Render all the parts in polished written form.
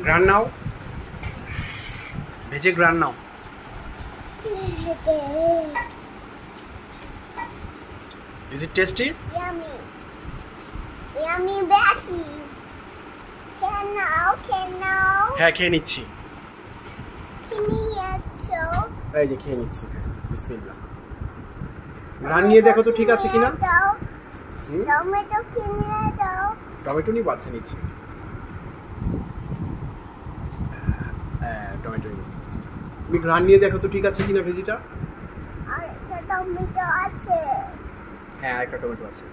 Gran now. Veggie gran now. Is it tasty? Yummy. Yummy Betty. Can now. হ্যাঁ খেয়ে নিচ্ছি। Can you hear so? এই যে খেয়ে নিচ্ছি। বিসমিল্লাহ। গ্রান নিয়ে দেখো তো ঠিক আছে কিনা? টমেটো কিনে দাও। টমেটো নিয়ে বাচ্চা নিচ্ছি। টমেটো নিয়ে। তুমি গ্রান নিয়ে দেখো তো ঠিক আছে কিনা ভেজিটা? আর একটা টমেটো আছে। হ্যাঁ একটা টমেটো আছে।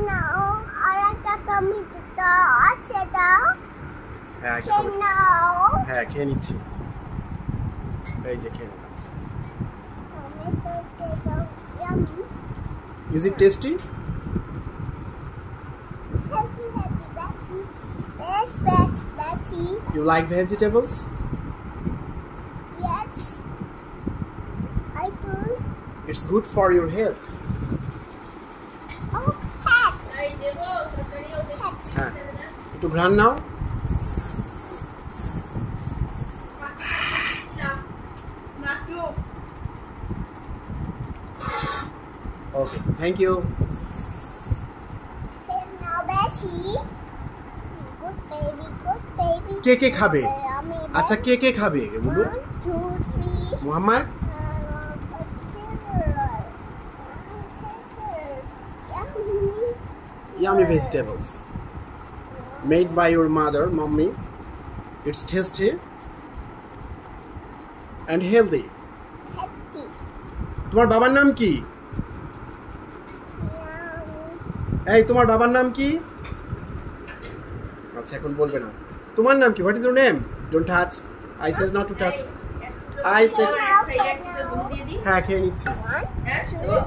নাও আর একটা টমেটো আছে দাও। হ্যাঁ নাও। হ্যাঁ খেয়ে নিচ্ছি। এই যে খেয়ে নিলাম। টমেটো দাও। Yummy. Is it tasty? Happy Betty. Betty. You like vegetables? Yes. I do. It's good for your health. Oh, hat. হ্যাঁ একটু ঘ্রাণ নাও। Okay thank you. Now Betty. Good baby. কে খাবে? আচ্ছা কে খাবে বলো? 1 2 3. Muhammad Yummy vegetables made by your mother, mommy. It's tasty and healthy. Happy. তোমার বাবার নাম কি? Yummy. এই তোমার বাবার নাম কি? আচ্ছা এখন বলবে না। তোমার নাম কি? What is your name? Don't touch. I says not to touch. I said হ্যাঁ খেয়ে নিচ্ছি। 1 2